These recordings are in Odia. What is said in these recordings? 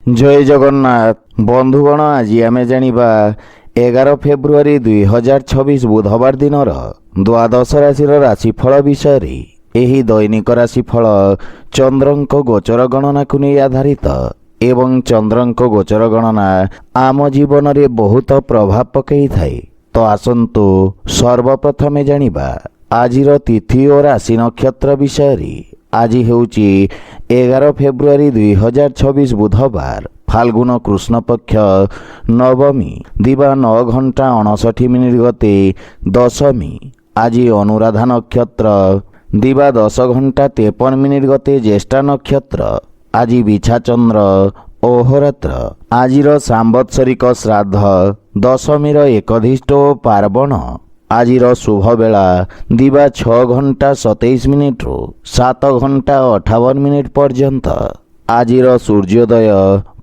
जय जगन्नाथ बंधुगण आज आम जानिबा 11 फेब्रुआरी 2026 बुधवार दिन द्वादश राशि राशिफल विषय रे। एही दैनिक राशिफल चंद्रंक गोचर गणना को नहीं आधारित एवं चंद्रंक गोचर गणना आम जीवन रे बहुत प्रभाव पकई थाए। तो आसंतु सर्वप्रथमे जानिबा आजिर तिथि और राशि नक्षत्र विषय रे। आज हेउची 11 फेब्रुआरी 2026 बुधवार फाल्गुन कृष्ण पक्ष नवमी दिवा 9 घंटा 59 मिनिट गते दशमी। आज अनुराधा नक्षत्र दिवा 10 घंटा 53 मिनिट गते ज्येष्ठा नक्षत्र। आज बिछा चंद्र अहोरात्र। आजिर सांवत्सरिक श्राद्ध दशमीर एकधिष्ट पार्वण। आजिर शुभ बेला दिवा 6 घंटा 27 मिनिट रु 7 घंटा 58 मिनिट पर्यंत। आजिर सूर्योदय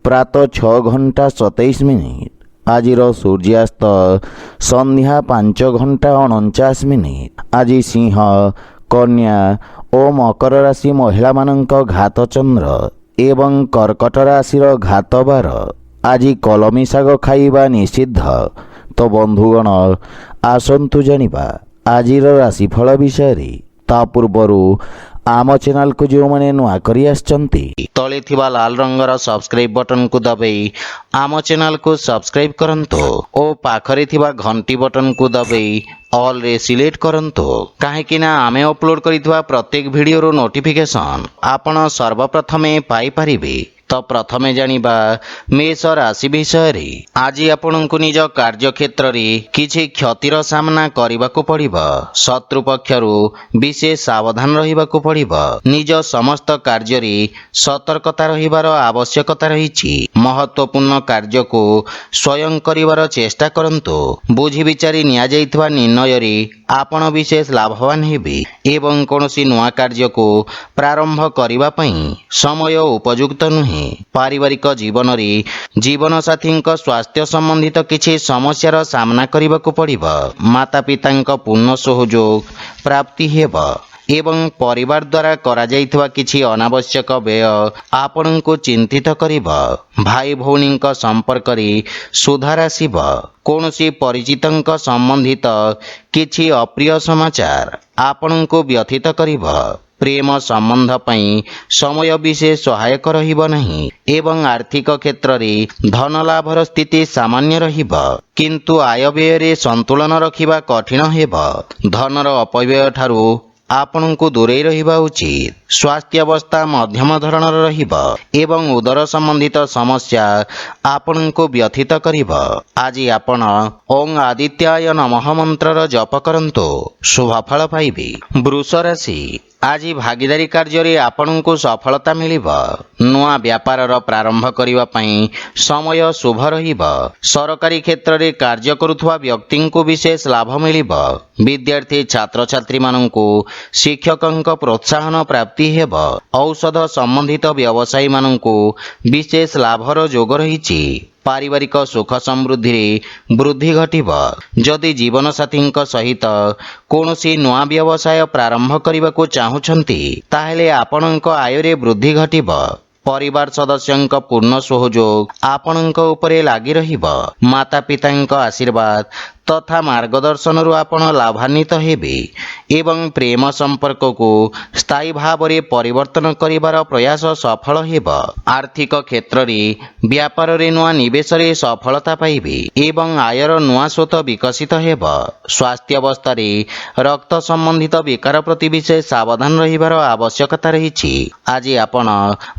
प्रातः 6 घंटा 27 मिनिट। आजिर सूर्यास्त संध्या 5 घंटा 49 मिनिट। आज सिंह कन्या और मकर राशि महिला मानक घात चंद्र एवं कर्कट राशि घात बार। आज कलमी शाग खाइबा निषिद्ध। तो बंधुगण आसंतु जानिबा आजिर राशिफल विषय रे। ता पूर्वरु आम चैनल को जो माने नुआ करी आछंती तले थिबा लाल रंगर सब्सक्राइब बटन को दबाई आम चैनल को सब्सक्राइब करंतो ओ पाखरे थिबा घंटी बटन को दबाई ऑल रे सिलेक्ट करंतो। काहेकि ना आमे अपलोड करितबा प्रत्येक वीडियो रो नोटिफिकेशन आपण सर्वप्रथमे पाई परिबे। तो प्रथमे जानिबा मेष राशि विषय रे। आज आपनकु निज कार्य क्षेत्र रे किछि क्षतिर सामना करिबाकु पड़िबो। शत्रु पक्षरु विशेष सावधान रहिबाकु पड़िबो। निज समस्त कार्य रे सतर्कता रहिबार आवश्यकता रहिछि। महत्वपूर्ण कार्य को स्वयं करिवार चेष्टा करंतु। बुझी विचारी निया जाइतबा निर्णय रे आपण विशेष लाभवान हेबे एवं कोनोसी नुआ कार्य को प्रारंभ करिबा पई समय उपयुक्त नुहे। पारिवारिक जीवन रे जीवन साथी स्वास्थ्य संबंधित किछि समस्यार सामना करिबाकु पड़िबो। माता पितांक पूर्ण सहयोग प्राप्ति हेबो एवं परिवार द्वारा करा जाइतबा किछि अनावश्यक व्यय आपनकु चिंतित करिबो। भाई भौणींक संपर्क रे सुधार आसिबो। कोनोसी परिचितंक संबंधित किछि अप्रिय समाचार आपनकु व्यथित करिबो। प्रेम संबंध पई समय विशेष सहायक रहिबो नहीं एवं आर्थिक क्षेत्र रे धन लाभर स्थिति सामान्य रहिबो किंतु आय व्यय रे संतुलन रखिबा कठिन हेबो। धनर अपव्यय ठारू आपनकु दूरे रहिबा उचित। स्वास्थ्य अवस्था मध्यम धरणर रहिबो एवं उदर संबंधित समस्या आपनकु व्यथित करिबो। आज आपण ओं आदित्याय नमः मंत्रर जप करंतो शुभ फल पाइबे। वृष राशि आज भागीदारी कार्य रे आपनकु सफलता मिलिबो। नुआ व्यापारर प्रारंभ करिवा पई समय शुभ रहिबो। सरकारी क्षेत्र रे कार्य करुथवा व्यक्तिंकु विशेष लाभ मिलिबो। विद्यार्थी छात्र छात्री मानंकु शिक्षकंक प्रोत्साहन प्राप्ति हेबो। औषध संबंधित व्यवसायी मानंकु विशेष लाभर जोग रहिछि। पारिवारिक सुख समृद्धि रे वृद्धि घटिबो। जदि जीवन साथी सहित कोनोसी नुआ व्यवसाय प्रारंभ करिबाकु चाहुछंती ताहेले आपनक आय रे वृद्धि घटिबो। परिवार सदस्यंक पूर्ण सहयोग आपनक उपरे लागि रहिबो। माता पितांक आशीर्वाद तथा मार्गदर्शन रु आपण लाभान्वित हेबे एवं प्रेम संपर्क को स्थायी भाव रे परिवर्तन करिवार प्रयास सफल हेबो। आर्थिक क्षेत्र रे व्यापार रे नुआ निवेश रे सफलता पाइबे एवं आयर नुआ स्रोत विकसित हेबो। स्वास्थ्य अवस्था रे रक्त संबंधित विकार प्रति विशेष सावधान रहिबार आवश्यकता रहिछि। आज आपण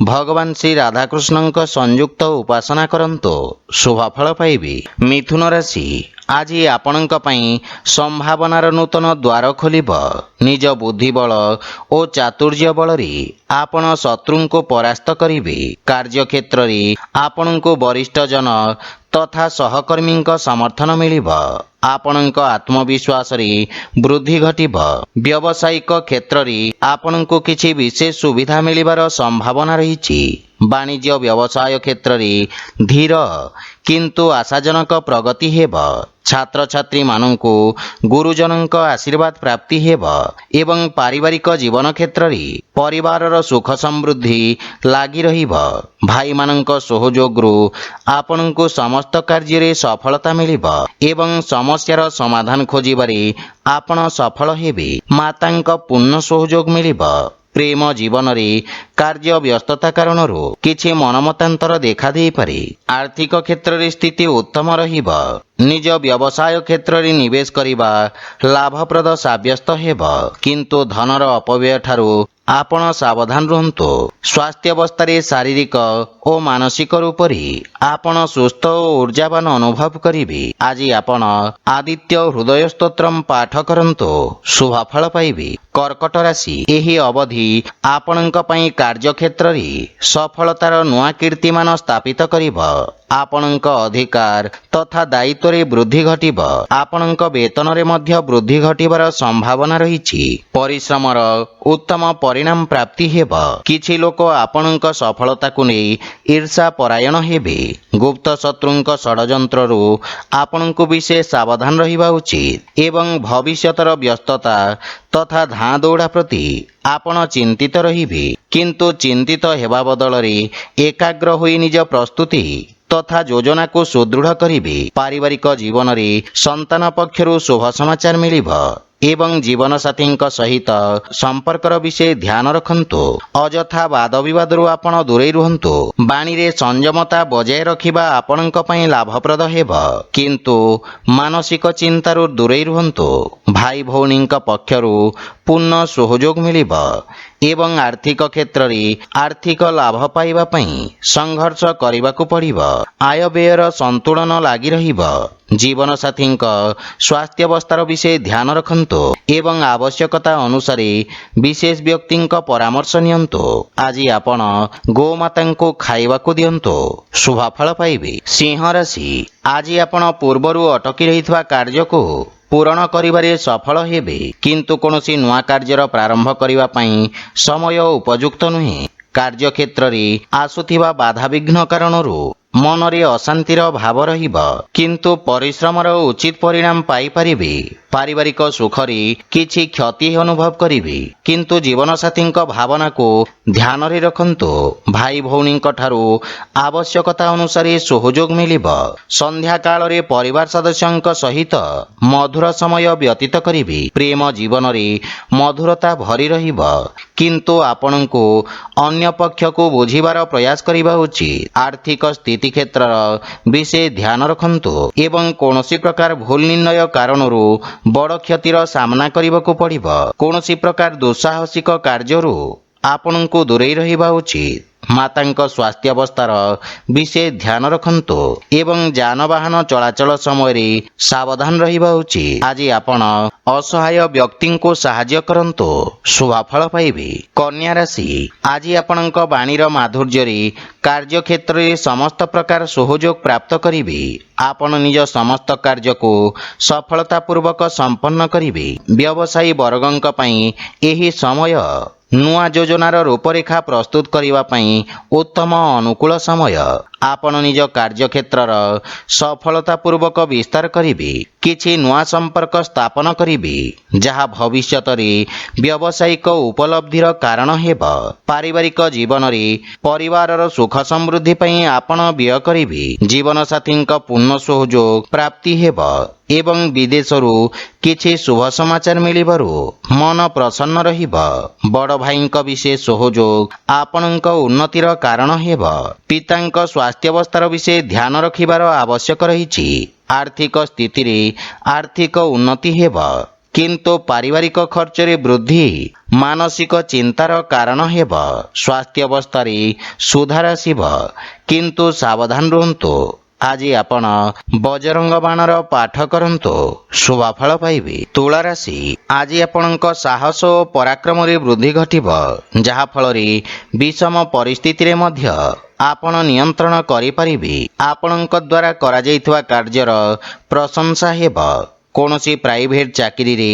भगवान श्री राधाकृष्णंक संयुक्त उपासना करंतो शुभ फल पाइबे। मिथुन राशि आज आपणक पई संभावनार नूतन द्वार खोलिबो। निज बुद्धि बल और चातुर्य बल रे आपण शत्रु को परास्त करिवे। कार्य क्षेत्र रे आपणको वरिष्ठ जन तथा सहकर्मी समर्थन मिलिबो। आपणक आत्मविश्वास रे वृद्धि घटिबो। व्यावसायिक क्षेत्र रे आपणको किछि विशेष सुविधा मिलिबार संभावना रहिछि। वाणिज्य व्यवसाय क्षेत्र रे धीर किंतु आशाजनक प्रगति हेबो। ଛାତ୍ରଛାତ୍ରୀମାନଙ୍କୁ ଗୁରୁଜନଙ୍କ ଆଶୀର୍ବାଦ ପ୍ରାପ୍ତି ହେବ ଏବଂ ପାରିବାରିକ ଜୀବନ କ୍ଷେତ୍ରରେ ପରିବାରର ସୁଖ ସମୃଦ୍ଧି ଲାଗି ରହିବ। ଭାଇମାନଙ୍କ ସହଯୋଗରୁ ଆପଣଙ୍କୁ ସମସ୍ତ କାର୍ଯ୍ୟରେ ସଫଳତା ମିଳିବ ଏବଂ ସମସ୍ୟାର ସମାଧାନ ଖୋଜିବାରେ ଆପଣ ସଫଳ ହେବେ। ମାତାଙ୍କ ପୂର୍ଣ୍ଣ ସହଯୋଗ ମିଳିବ। ପ୍ରେମ ଜୀବନରେ କାର୍ଯ୍ୟ ବ୍ୟସ୍ତତା କାରଣରୁ କିଛି ମନମତାନ୍ତର ଦେଖାଦେଇପାରେ। ଆର୍ଥିକ କ୍ଷେତ୍ରରେ ସ୍ଥିତି ଉତ୍ତମ ରହିବ। ନିଜ ବ୍ୟବସାୟ କ୍ଷେତ୍ରରେ ନିବେଶ କରିବା ଲାଭପ୍ରଦ ସାବ୍ୟସ୍ତ ହେବ, କିନ୍ତୁ ଧନର ଅପବ୍ୟୟ ଠାରୁ ଆପଣ ସାବଧାନ ରୁହନ୍ତୁ। ସ୍ୱାସ୍ଥ୍ୟାବସ୍ଥାରେ ଶାରୀରିକ ଓ ମାନସିକ ରୂପରେ ଆପଣ ସୁସ୍ଥ ଓ ଊର୍ଜାବାନ ଅନୁଭବ କରିବେ। ଆଜି ଆପଣ ଆଦିତ୍ୟ ହୃଦୟ ସ୍ତୋତ୍ରମ୍ ପାଠ କରନ୍ତୁ, ଶୁଭଫଳ ପାଇବେ। କର୍କଟ ରାଶି, ଏହି ଅବଧି ଆପଣଙ୍କ ପାଇଁ କାର୍ଯ୍ୟକ୍ଷେତ୍ରରେ ସଫଳତାର ନୂଆ କୀର୍ତ୍ତିମାନ ସ୍ଥାପିତ କରିବ। ଆପଣଙ୍କ ଅଧିକାର ତଥା ଦାୟିତ୍ୱରେ ବୃଦ୍ଧି ଘଟିବ। ଆପଣଙ୍କ ବେତନରେ ମଧ୍ୟ ବୃଦ୍ଧି ଘଟିବାର ସମ୍ଭାବନା ରହିଛି। ପରିଶ୍ରମର ଉତ୍ତମ ପରିଣାମ ପ୍ରାପ୍ତି ହେବ। କିଛି ଲୋକ ଆପଣଙ୍କ ସଫଳତାକୁ ନେଇ ଈର୍ଷା ପରାୟଣ ହେବେ। ଗୁପ୍ତ ଶତ୍ରୁଙ୍କ ଷଡ଼ଯନ୍ତ୍ରରୁ ଆପଣଙ୍କୁ ବିଶେଷ ସାବଧାନ ରହିବା ଉଚିତ ଏବଂ ଭବିଷ୍ୟତର ବ୍ୟସ୍ତତା ତଥା ଧାଁ ଦୌଡ଼ା ପ୍ରତି ଆପଣ ଚିନ୍ତିତ ରହିବେ। କିନ୍ତୁ ଚିନ୍ତିତ ହେବା ବଦଳରେ ଏକାଗ୍ର ହୋଇ ନିଜ ପ୍ରସ୍ତୁତି ତଥା ଯୋଜନାକୁ ସୁଦୃଢ଼ କରିବେ। ପାରିବାରିକ ଜୀବନରେ ସନ୍ତାନ ପକ୍ଷରୁ ଶୁଭ ସମାଚାର ମିଳିବ ଏବଂ ଜୀବନସାଥୀଙ୍କ ସହିତ ସମ୍ପର୍କର ବିଷୟ ଧ୍ୟାନ ରଖନ୍ତୁ। ଅଯଥା ବାଦବିବାଦରୁ ଆପଣ ଦୂରେଇ ରୁହନ୍ତୁ। ବାଣୀରେ ସଂଯମତା ବଜାୟ ରଖିବା ଆପଣଙ୍କ ପାଇଁ ଲାଭପ୍ରଦ ହେବ, କିନ୍ତୁ ମାନସିକ ଚିନ୍ତାରୁ ଦୂରେଇ ରୁହନ୍ତୁ। ଭାଇ ଭଉଣୀଙ୍କ ପକ୍ଷରୁ ପୂର୍ଣ୍ଣ ସହଯୋଗ ମିଳିବ ଏବଂ ଆର୍ଥିକ କ୍ଷେତ୍ରରେ ଆର୍ଥିକ ଲାଭ ପାଇବା ପାଇଁ ସଂଘର୍ଷ କରିବାକୁ ପଡ଼ିବ। ଆୟବ୍ୟୟର ସନ୍ତୁଳନ ଲାଗି ରହିବ। ଜୀବନସାଥୀଙ୍କ ସ୍ୱାସ୍ଥ୍ୟାବସ୍ଥାର ବିଷୟ ଧ୍ୟାନ ରଖନ୍ତୁ ଏବଂ ଆବଶ୍ୟକତା ଅନୁସାରେ ବିଶେଷ ବ୍ୟକ୍ତିଙ୍କ ପରାମର୍ଶ ନିଅନ୍ତୁ। ଆଜି ଆପଣ ଗୋମାତାଙ୍କୁ ଖାଇବାକୁ ଦିଅନ୍ତୁ, ଶୁଭଫଳ ପାଇବେ। ସିଂହ ରାଶି, ଆଜି ଆପଣ ପୂର୍ବରୁ ଅଟକି ରହିଥିବା କାର୍ଯ୍ୟକୁ ପୂରଣ କରିବାରେ ସଫଳ ହେବେ, କିନ୍ତୁ କୌଣସି ନୂଆ କାର୍ଯ୍ୟର ପ୍ରାରମ୍ଭ କରିବା ପାଇଁ ସମୟ ଉପଯୁକ୍ତ ନୁହେଁ। କାର୍ଯ୍ୟକ୍ଷେତ୍ରରେ ଆସୁଥିବା ବାଧାବିଘ୍ନ କାରଣରୁ ମନରେ ଅଶାନ୍ତିର ଭାବ ରହିବ, କିନ୍ତୁ ପରିଶ୍ରମର ଉଚିତ ପରିଣାମ ପାଇପାରିବେ। ପାରିବାରିକ ସୁଖରେ କିଛି କ୍ଷତି ଅନୁଭବ କରିବେ, କିନ୍ତୁ ଜୀବନସାଥୀଙ୍କ ଭାବନାକୁ ଧ୍ୟାନରେ ରଖନ୍ତୁ। ଭାଇ ଭଉଣୀଙ୍କ ଠାରୁ ଆବଶ୍ୟକତା ଅନୁସାରେ ସହଯୋଗ ମିଳିବ। ସନ୍ଧ୍ୟା କାଳରେ ପରିବାର ସଦସ୍ୟଙ୍କ ସହିତ ମଧୁର ସମୟ ବ୍ୟତୀତ କରିବେ। ପ୍ରେମ ଜୀବନରେ ମଧୁରତା ଭରି ରହିବ, କିନ୍ତୁ ଆପଣଙ୍କୁ ଅନ୍ୟ ପକ୍ଷକୁ ବୁଝିବାର ପ୍ରୟାସ କରିବା ଉଚିତ। ଆର୍ଥିକ ସ୍ଥିତି କ୍ଷେତ୍ରର ବିଶେଷ ଧ୍ୟାନ ରଖନ୍ତୁ ଏବଂ କୌଣସି ପ୍ରକାର ଭୁଲ ନିର୍ଣ୍ଣୟ କାରଣରୁ ବଡ଼ କ୍ଷତିର ସାମ୍ନା କରିବାକୁ ପଡ଼ିବ। କୌଣସି ପ୍ରକାର ଦୁଃସାହସିକ କାର୍ଯ୍ୟରୁ ଆପଣଙ୍କୁ ଦୂରେଇ ରହିବା ଉଚିତ। ମାତାଙ୍କ ସ୍ୱାସ୍ଥ୍ୟାବସ୍ଥାର ବିଶେଷ ଧ୍ୟାନ ରଖନ୍ତୁ ଏବଂ ଯାନବାହନ ଚଳାଚଳ ସମୟରେ ସାବଧାନ ରହିବା ଉଚିତ। ଆଜି ଆପଣ ଅସହାୟ ବ୍ୟକ୍ତିଙ୍କୁ ସାହାଯ୍ୟ କରନ୍ତୁ, ଶୁଭଫଳ ପାଇବେ। କନ୍ୟା ରାଶି, ଆଜି ଆପଣଙ୍କ ବାଣୀର ମାଧୁର୍ଯ୍ୟରେ କାର୍ଯ୍ୟକ୍ଷେତ୍ରରେ ସମସ୍ତ ପ୍ରକାର ସହଯୋଗ ପ୍ରାପ୍ତ କରିବେ। ଆପଣ ନିଜ ସମସ୍ତ କାର୍ଯ୍ୟକୁ ସଫଳତାପୂର୍ବକ ସମ୍ପନ୍ନ କରିବେ। ବ୍ୟବସାୟୀ ବର୍ଗଙ୍କ ପାଇଁ ଏହି ସମୟ ନୂଆ ଯୋଜନାର ରୂପରେଖା ପ୍ରସ୍ତୁତ କରିବା ପାଇଁ ଉତ୍ତମ ଅନୁକୂଳ ସମୟ। ଆପଣ ନିଜ କାର୍ଯ୍ୟକ୍ଷେତ୍ରର ସଫଳତାପୂର୍ବକ ବିସ୍ତାର କରିବେ। କିଛି ନୂଆ ସମ୍ପର୍କ ସ୍ଥାପନ କରିବେ, ଯାହା ଭବିଷ୍ୟତରେ ବ୍ୟବସାୟିକ ଉପଲବ୍ଧିର କାରଣ ହେବ। ପାରିବାରିକ ଜୀବନରେ ପରିବାରର ସୁଖ ସମୃଦ୍ଧି ପାଇଁ ଆପଣ ବ୍ୟୟ କରିବେ। ଜୀବନସାଥୀଙ୍କ ପୂର୍ଣ୍ଣ ସହଯୋଗ ପ୍ରାପ୍ତି ହେବ ଏବଂ ବିଦେଶରୁ କିଛି ଶୁଭ ସମାଚାର ମିଳିବାରୁ ମନ ପ୍ରସନ୍ନ ରହିବ। ବଡ଼ ଭାଇଙ୍କ ବିଶେଷ ସହଯୋଗ ଆପଣଙ୍କ ଉନ୍ନତିର କାରଣ ହେବ। ପିତାଙ୍କ ସ୍ୱାସ୍ଥ୍ୟାବସ୍ଥାର ବିଷୟ ଧ୍ୟାନ ରଖିବାର ଆବଶ୍ୟକ ରହିଛି। ଆର୍ଥିକ ସ୍ଥିତିରେ ଆର୍ଥିକ ଉନ୍ନତି ହେବ, କିନ୍ତୁ ପାରିବାରିକ ଖର୍ଚ୍ଚରେ ବୃଦ୍ଧି ମାନସିକ ଚିନ୍ତାର କାରଣ ହେବ। ସ୍ୱାସ୍ଥ୍ୟାବସ୍ଥାରେ ସୁଧାର ଆସିବ, କିନ୍ତୁ ସାବଧାନ ରୁହନ୍ତୁ। ଆଜି ଆପଣ ବଜରଙ୍ଗ ବାଣର ପାଠ କରନ୍ତୁ, ଶୁଭଫଳ ପାଇବେ। ତୁଳା ରାଶି, ଆଜି ଆପଣଙ୍କ ସାହସ ଓ ପରାକ୍ରମରେ ବୃଦ୍ଧି ଘଟିବ, ଯାହାଫଳରେ ବିଷମ ପରିସ୍ଥିତିରେ ମଧ୍ୟ ଆପଣ ନିୟନ୍ତ୍ରଣ କରିପାରିବେ। ଆପଣଙ୍କ ଦ୍ୱାରା କରାଯାଇଥିବା କାର୍ଯ୍ୟର ପ୍ରଶଂସା ହେବ। କୌଣସି ପ୍ରାଇଭେଟ୍ ଚାକିରିରେ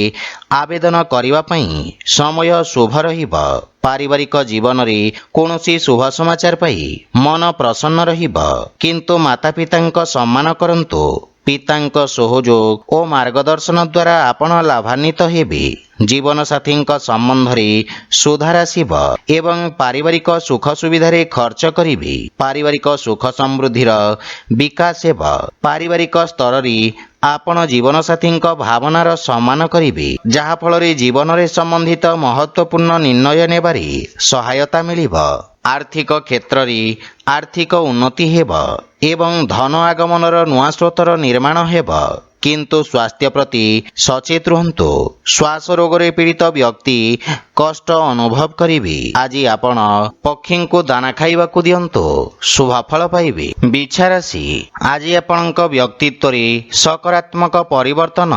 ଆବେଦନ କରିବା ପାଇଁ ସମୟ ଶୁଭ ରହିବ। ପାରିବାରିକ ଜୀବନରେ କୌଣସି ଶୁଭ ସମାଚାର ପାଇ ମନ ପ୍ରସନ୍ନ ରହିବ, କିନ୍ତୁ ମାତାପିତାଙ୍କ ସମ୍ମାନ କରନ୍ତୁ ପିତାଙ୍କ ସହଯୋଗ ଓ ମାର୍ଗଦର୍ଶନ ଦ୍ୱାରା ଆପଣ ଲାଭାନ୍ୱିତ ହେବେ। ଜୀବନସାଥୀଙ୍କ ସମ୍ବନ୍ଧରେ ସୁଧାର ଆସିବ ଏବଂ ପାରିବାରିକ ସୁଖ ସୁବିଧାରେ ଖର୍ଚ୍ଚ କରିବେ। ପାରିବାରିକ ସୁଖ ସମୃଦ୍ଧିର ବିକାଶ ହେବ। ପାରିବାରିକ ସ୍ତରରେ ଆପଣ ଜୀବନସାଥୀଙ୍କ ଭାବନାର ସମ୍ମାନ କରିବେ, ଯାହାଫଳରେ ଜୀବନରେ ସମ୍ବନ୍ଧିତ ମହତ୍ତ୍ୱପୂର୍ଣ୍ଣ ନିର୍ଣ୍ଣୟ ନେବାରେ ସହାୟତା ମିଳିବ। ଆର୍ଥିକ କ୍ଷେତ୍ରରେ ଆର୍ଥିକ ଉନ୍ନତି ହେବ ଏବଂ ଧନ ଆଗମନର ନୂଆ ସ୍ରୋତର ନିର୍ମାଣ ହେବ। କିନ୍ତୁ ସ୍ୱାସ୍ଥ୍ୟ ପ୍ରତି ସଚେତ ରୁହନ୍ତୁ। ଶ୍ୱାସ ରୋଗରେ ପୀଡ଼ିତ ବ୍ୟକ୍ତି କଷ୍ଟ ଅନୁଭବ କରିବେ। ଆଜି ଆପଣ ପକ୍ଷୀଙ୍କୁ ଦାନା ଖାଇବାକୁ ଦିଅନ୍ତୁ, ଶୁଭ ଫଳ ପାଇବେ। ବିଛା ରାଶି, ଆଜି ଆପଣଙ୍କ ବ୍ୟକ୍ତିତ୍ୱରେ ସକାରାତ୍ମକ ପରିବର୍ତ୍ତନ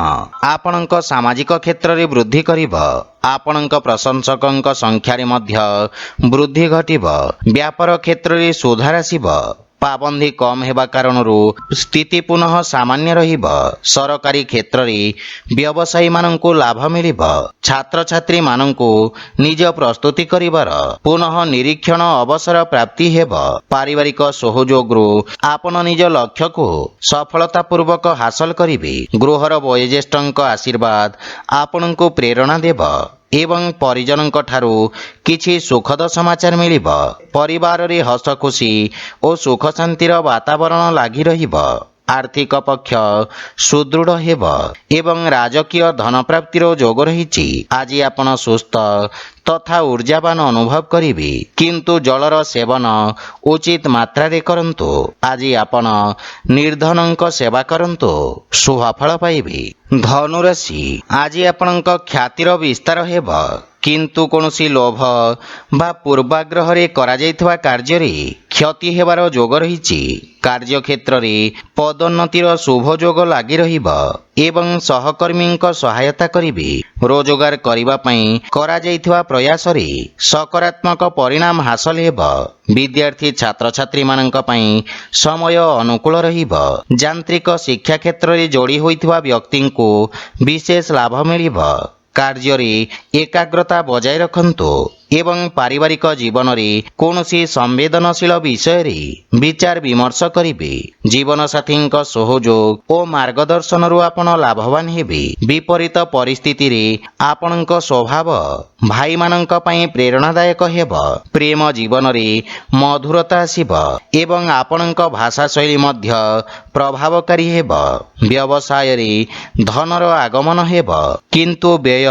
ଆପଣଙ୍କ ସାମାଜିକ କ୍ଷେତ୍ରରେ ବୃଦ୍ଧି କରିବ। ଆପଣଙ୍କ ପ୍ରଶଂସକଙ୍କ ସଂଖ୍ୟାରେ ମଧ୍ୟ ବୃଦ୍ଧି ଘଟିବ। ବ୍ୟାପାର କ୍ଷେତ୍ରରେ ସୁଧାର ଆସିବ। ପାବନ୍ଦୀ କମ୍ ହେବା କାରଣରୁ ସ୍ଥିତି ପୁନଃ ସାମାନ୍ୟ ରହିବ। ସରକାରୀ କ୍ଷେତ୍ରରେ ବ୍ୟବସାୟୀମାନଙ୍କୁ ଲାଭ ମିଳିବ। ଛାତ୍ରଛାତ୍ରୀମାନଙ୍କୁ ନିଜ ପ୍ରସ୍ତୁତି କରିବାର ପୁନଃ ନିରୀକ୍ଷଣ ଅବସର ପ୍ରାପ୍ତି ହେବ। ପାରିବାରିକ ସହଯୋଗରୁ ଆପଣ ନିଜ ଲକ୍ଷ୍ୟକୁ ସଫଳତାପୂର୍ବକ ହାସଲ କରିବେ। ଗୃହର ବୟୋଜ୍ୟେଷ୍ଠଙ୍କ ଆଶୀର୍ବାଦ ଆପଣଙ୍କୁ ପ୍ରେରଣା ଦେବ ଏବଂ ପରିଜନଙ୍କ ଠାରୁ କିଛି ସୁଖଦ ସମାଚାର ମିଳିବ। ପରିବାରରେ ହସ ଖୁସି ଓ ସୁଖ ଶାନ୍ତିର ବାତାବରଣ ଲାଗି ରହିବ। ଆର୍ଥିକ ପକ୍ଷ ସୁଦୃଢ଼ ହେବ ଏବଂ ରାଜକୀୟ ଧନପ୍ରାପ୍ତିର ଯୋଗ ରହିଛି। ଆଜି ଆପଣ ସୁସ୍ଥ ତଥା ଉର୍ଜାବାନ ଅନୁଭବ କରିବେ, କିନ୍ତୁ ଜଳର ସେବନ ଉଚିତ ମାତ୍ରାରେ କରନ୍ତୁ। ଆଜି ଆପଣ ନିର୍ଧନଙ୍କ ସେବା କରନ୍ତୁ, ଶୁଭ ଫଳ ପାଇବେ। ଧନୁରାଶି, ଆଜି ଆପଣଙ୍କ ଖ୍ୟାତିର ବିସ୍ତାର ହେବ, କିନ୍ତୁ କୌଣସି ଲୋଭ ବା ପୂର୍ବାଗ୍ରହରେ କରାଯାଇଥିବା କାର୍ଯ୍ୟରେ କ୍ଷତି ହେବାର ଯୋଗ ରହିଛି। କାର୍ଯ୍ୟକ୍ଷେତ୍ରରେ ପଦୋନ୍ନତିର ଶୁଭ ଯୋଗ ଲାଗି ରହିବ ଏବଂ ସହକର୍ମୀଙ୍କ ସହାୟତା କରିବେ। ରୋଜଗାର କରିବା ପାଇଁ କରାଯାଇଥିବା ପ୍ରୟାସରେ ସକାରାତ୍ମକ ପରିଣାମ ହାସଲ ହେବ। ବିଦ୍ୟାର୍ଥୀ ଛାତ୍ରଛାତ୍ରୀମାନଙ୍କ ପାଇଁ ସମୟ ଅନୁକୂଳ ରହିବ। ଯାନ୍ତ୍ରିକ ଶିକ୍ଷା କ୍ଷେତ୍ରରେ ଯୋଡ଼ି ହୋଇଥିବା ବ୍ୟକ୍ତିଙ୍କୁ ବିଶେଷ ଲାଭ ମିଳିବ। କାର୍ଯ୍ୟରେ ଏକାଗ୍ରତା ବଜାୟ ରଖନ୍ତୁ ଏବଂ ପାରିବାରିକ ଜୀବନରେ କୌଣସି ସମ୍ବେଦନଶୀଳ ବିଷୟରେ ବିଚାର ବିମର୍ଶ କରିବେ। ଜୀବନସାଥୀଙ୍କ ସହଯୋଗ ଓ ମାର୍ଗଦର୍ଶନରୁ ଆପଣ ଲାଭବାନ ହେବେ। ବିପରୀତ ପରିସ୍ଥିତିରେ ଆପଣଙ୍କ ସ୍ୱଭାବ ଭାଇମାନଙ୍କ ପାଇଁ ପ୍ରେରଣାଦାୟକ ହେବ। ପ୍ରେମ ଜୀବନରେ ମଧୁରତା ଆସିବ ଏବଂ ଆପଣଙ୍କ ଭାଷାଶୈଳୀ ମଧ୍ୟ ପ୍ରଭାବକାରୀ ହେବ। ବ୍ୟବସାୟରେ ଧନର ଆଗମନ ହେବ, କିନ୍ତୁ ବ୍ୟୟ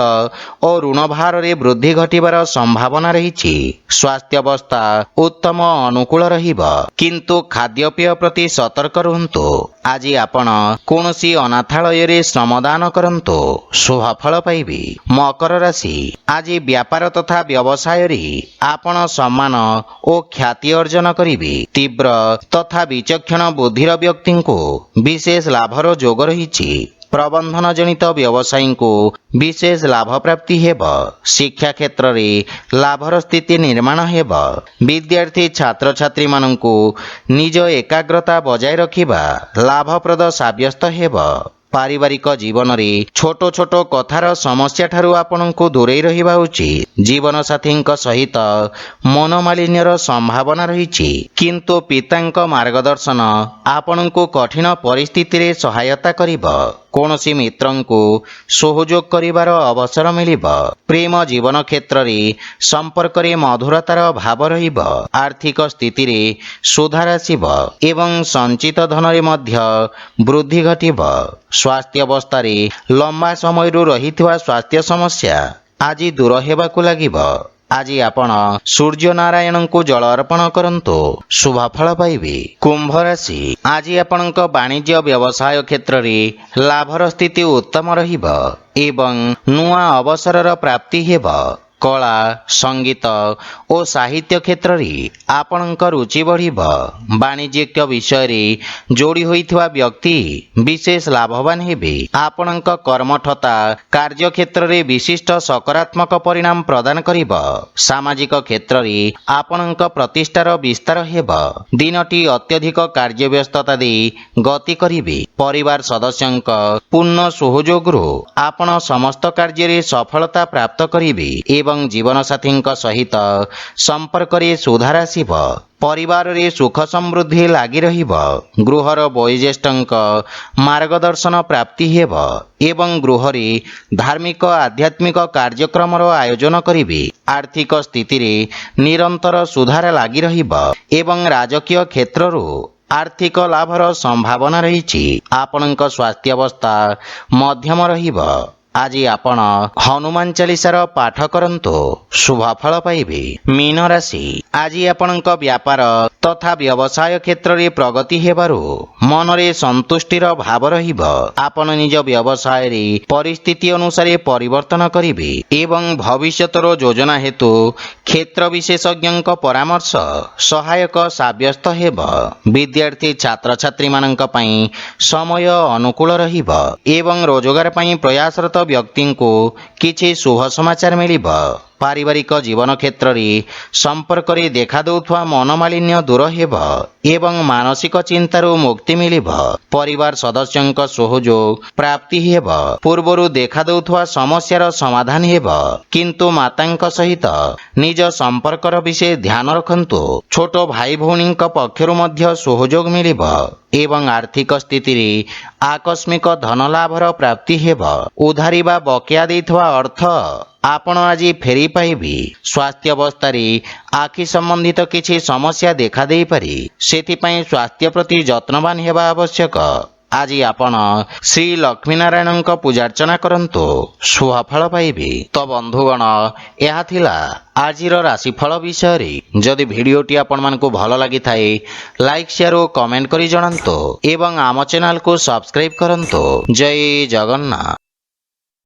ଓ ଋଣ ଭାରରେ ବୃଦ୍ଧି ଘଟିବାର ସମ୍ଭାବନା ରହିଛି। ସ୍ୱାସ୍ଥ୍ୟାବସ୍ଥା ଉତ୍ତମ ଅନୁକୂଳ ରହିବ, କିନ୍ତୁ ଖାଦ୍ୟପେୟ ପ୍ରତି ସତର୍କ ରୁହନ୍ତୁ। ଆଜି ଆପଣ କୌଣସି ଅନାଥାଳୟରେ ଶ୍ରମଦାନ କରନ୍ତୁ, ଶୁଭ ଫଳ ପାଇବେ। ମକର ରାଶି, ଆଜି ବ୍ୟାପାର ତଥା ବ୍ୟବସାୟରେ ଆପଣ ସମ୍ମାନ ଓ ଖ୍ୟାତି ଅର୍ଜନ କରିବେ। ତୀବ୍ର ତଥା ବିଚକ୍ଷଣ ବୁଦ୍ଧିର ବ୍ୟକ୍ତିଙ୍କୁ ବିଶେଷ ଲାଭର ଯୋଗ ରହିଛି। ପ୍ରବନ୍ଧନ ଜନିତ ବ୍ୟବସାୟୀଙ୍କୁ ବିଶେଷ ଲାଭ ପ୍ରାପ୍ତି ହେବ। ଶିକ୍ଷା କ୍ଷେତ୍ରରେ ଲାଭର ସ୍ଥିତି ନିର୍ମାଣ ହେବ। ବିଦ୍ୟାର୍ଥୀ ଛାତ୍ରଛାତ୍ରୀମାନଙ୍କୁ ନିଜ ଏକାଗ୍ରତା ବଜାୟ ରଖିବା ଲାଭପ୍ରଦ ସାବ୍ୟସ୍ତ ହେବ। ପାରିବାରିକ ଜୀବନରେ ଛୋଟ ଛୋଟ କଥାର ସମସ୍ୟାଠାରୁ ଆପଣଙ୍କୁ ଦୂରେଇ ରହିବା ଉଚିତ। ଜୀବନସାଥୀଙ୍କ ସହିତ ମନୋମାଳିନ୍ୟର ସମ୍ଭାବନା ରହିଛି, କିନ୍ତୁ ପିତାଙ୍କ ମାର୍ଗଦର୍ଶନ ଆପଣଙ୍କୁ କଠିନ ପରିସ୍ଥିତିରେ ସହାୟତା କରିବ। କୌଣସି ମିତ୍ରଙ୍କୁ ସହଯୋଗ କରିବାର ଅବସର ମିଳିବ। ପ୍ରେମ ଜୀବନ କ୍ଷେତ୍ରରେ ସମ୍ପର୍କରେ ମଧୁରତାର ଭାବ ରହିବ। ଆର୍ଥିକ ସ୍ଥିତିରେ ସୁଧାର ଆସିବ ଏବଂ ସଞ୍ଚିତ ଧନରେ ମଧ୍ୟ ବୃଦ୍ଧି ଘଟିବ। ସ୍ୱାସ୍ଥ୍ୟାବସ୍ଥାରେ ଲମ୍ବା ସମୟରୁ ରହିଥିବା ସ୍ୱାସ୍ଥ୍ୟ ସମସ୍ୟା ଆଜି ଦୂର ହେବାକୁ ଲାଗିବ। ଆଜି ଆପଣ ସୂର୍ଯ୍ୟ ନାରାୟଣଙ୍କୁ ଜଳ ଅର୍ପଣ କରନ୍ତୁ, ଶୁଭ ଫଳ ପାଇବେ। କୁମ୍ଭ ରାଶି, ଆଜି ଆପଣଙ୍କ ବାଣିଜ୍ୟ ବ୍ୟବସାୟ କ୍ଷେତ୍ରରେ ଲାଭର ସ୍ଥିତି ଉତ୍ତମ ରହିବ ଏବଂ ନୂଆ ଅବସରର ପ୍ରାପ୍ତି ହେବ। କଳା, ସଙ୍ଗୀତ ଓ ସାହିତ୍ୟ କ୍ଷେତ୍ରରେ ଆପଣଙ୍କ ରୁଚି ବଢ଼ିବ। ବାଣିଜ୍ୟିକ ବିଷୟରେ ଯୋଡ଼ି ହୋଇଥିବା ବ୍ୟକ୍ତି ବିଶେଷ ଲାଭବାନ ହେବେ। ଆପଣଙ୍କ କର୍ମଠତା କାର୍ଯ୍ୟକ୍ଷେତ୍ରରେ ବିଶିଷ୍ଟ ସକାରାତ୍ମକ ପରିଣାମ ପ୍ରଦାନ କରିବ। ସାମାଜିକ କ୍ଷେତ୍ରରେ ଆପଣଙ୍କ ପ୍ରତିଷ୍ଠାର ବିସ୍ତାର ହେବ। ଦିନଟି ଅତ୍ୟଧିକ କାର୍ଯ୍ୟବ୍ୟସ୍ତତା ଦେଇ ଗତି କରିବେ। ପରିବାର ସଦସ୍ୟଙ୍କ ପୂର୍ଣ୍ଣ ସହଯୋଗରୁ ଆପଣ ସମସ୍ତ କାର୍ଯ୍ୟରେ ସଫଳତା ପ୍ରାପ୍ତ କରିବେ ଏବଂ ଜୀବନସାଥୀଙ୍କ ସହିତ ସମ୍ପର୍କରେ ସୁଧାର ଆସିବ। ପରିବାରରେ ସୁଖ ସମୃଦ୍ଧି ଲାଗି ରହିବ। ଗୃହର ବୟୋଜ୍ୟେଷ୍ଠଙ୍କ ମାର୍ଗଦର୍ଶନ ପ୍ରାପ୍ତି ହେବ ଏବଂ ଗୃହରେ ଧାର୍ମିକ ଆଧ୍ୟାତ୍ମିକ କାର୍ଯ୍ୟକ୍ରମର ଆୟୋଜନ କରିବେ। ଆର୍ଥିକ ସ୍ଥିତିରେ ନିରନ୍ତର ସୁଧାର ଲାଗି ରହିବ ଏବଂ ରାଜକୀୟ କ୍ଷେତ୍ରରୁ ଆର୍ଥିକ ଲାଭର ସମ୍ଭାବନା ରହିଛି। ଆପଣଙ୍କ ସ୍ୱାସ୍ଥ୍ୟାବସ୍ଥା ମଧ୍ୟମ ରହିବ। ଆଜି ଆପଣ ହନୁମାନ ଚାଳିଶାର ପାଠ କରନ୍ତୁ, ଶୁଭ ଫଳ ପାଇବେ। ମୀନ ରାଶି, ଆଜି ଆପଣଙ୍କ ବ୍ୟାପାର ତଥା ବ୍ୟବସାୟ କ୍ଷେତ୍ରରେ ପ୍ରଗତି ହେବାରୁ ମନରେ ସନ୍ତୁଷ୍ଟିର ଭାବ ରହିବ। ଆପଣ ନିଜ ବ୍ୟବସାୟରେ ପରିସ୍ଥିତି ଅନୁସାରେ ପରିବର୍ତ୍ତନ କରିବେ ଏବଂ ଭବିଷ୍ୟତର ଯୋଜନା ହେତୁ କ୍ଷେତ୍ର ବିଶେଷଜ୍ଞଙ୍କ ପରାମର୍ଶ ସହାୟକ ସାବ୍ୟସ୍ତ ହେବ। ବିଦ୍ୟାର୍ଥୀ ଛାତ୍ରଛାତ୍ରୀମାନଙ୍କ ପାଇଁ ସମୟ ଅନୁକୂଳ ରହିବ ଏବଂ ରୋଜଗାର ପାଇଁ ପ୍ରୟାସରତ ବ୍ୟକ୍ତିଙ୍କୁ କିଛି ଶୁଭ ସମାଚାର ମିଳିବ। ପାରିବାରିକ ଜୀବନ କ୍ଷେତ୍ରରେ ସମ୍ପର୍କରେ ଦେଖାଦେଉଥିବା ମନୋମାଳିନ୍ୟ ଦୂର ହେବ ଏବଂ ମାନସିକ ଚିନ୍ତାରୁ ମୁକ୍ତି ମିଳିବ। ପରିବାର ସଦସ୍ୟଙ୍କ ସହଯୋଗ ପ୍ରାପ୍ତି ହେବ। ପୂର୍ବରୁ ଦେଖାଦେଉଥିବା ସମସ୍ୟାର ସମାଧାନ ହେବ, କିନ୍ତୁ ମାତାଙ୍କ ସହିତ ନିଜ ସମ୍ପର୍କର ବିଷୟ ଧ୍ୟାନ ରଖନ୍ତୁ। ଛୋଟ ଭାଇ ଭଉଣୀଙ୍କ ପକ୍ଷରୁ ମଧ୍ୟ ସହଯୋଗ ମିଳିବ ଏବଂ ଆର୍ଥିକ ସ୍ଥିତିରେ ଆକସ୍ମିକ ଧନ ଲାଭର ପ୍ରାପ୍ତି ହେବ। ଉଧାରି ବା ବକେୟା ଦେଇଥିବା ଅର୍ଥ ଆପଣ ଆଜି ଫେରି ପାଇବେ। ସ୍ୱାସ୍ଥ୍ୟାବସ୍ଥାରେ ଆଖି ସମ୍ବନ୍ଧିତ କିଛି ସମସ୍ୟା ଦେଖାଦେଇପାରେ, ସେଥିପାଇଁ ସ୍ୱାସ୍ଥ୍ୟ ପ୍ରତି ଯତ୍ନବାନ ହେବା ଆବଶ୍ୟକ। ଆଜି ଆପଣ ଶ୍ରୀ ଲକ୍ଷ୍ମୀନାରାୟଣଙ୍କ ପୂଜାର୍ଚ୍ଚନା କରନ୍ତୁ, ଶୁଭ ଫଳ ପାଇବେ। ତ ବନ୍ଧୁଗଣ, ଏହା ଥିଲା ଆଜିର ରାଶିଫଳ ବିଷୟରେ। ଯଦି ଭିଡ଼ିଓଟି ଆପଣମାନଙ୍କୁ ଭଲ ଲାଗିଥାଏ, ଲାଇକ୍ ସେୟାର ଓ କମେଣ୍ଟ କରି ଜଣାନ୍ତୁ ଏବଂ ଆମ ଚ୍ୟାନେଲକୁ ସବସ୍କ୍ରାଇବ୍ କରନ୍ତୁ। ଜୟ ଜଗନ୍ନାଥ।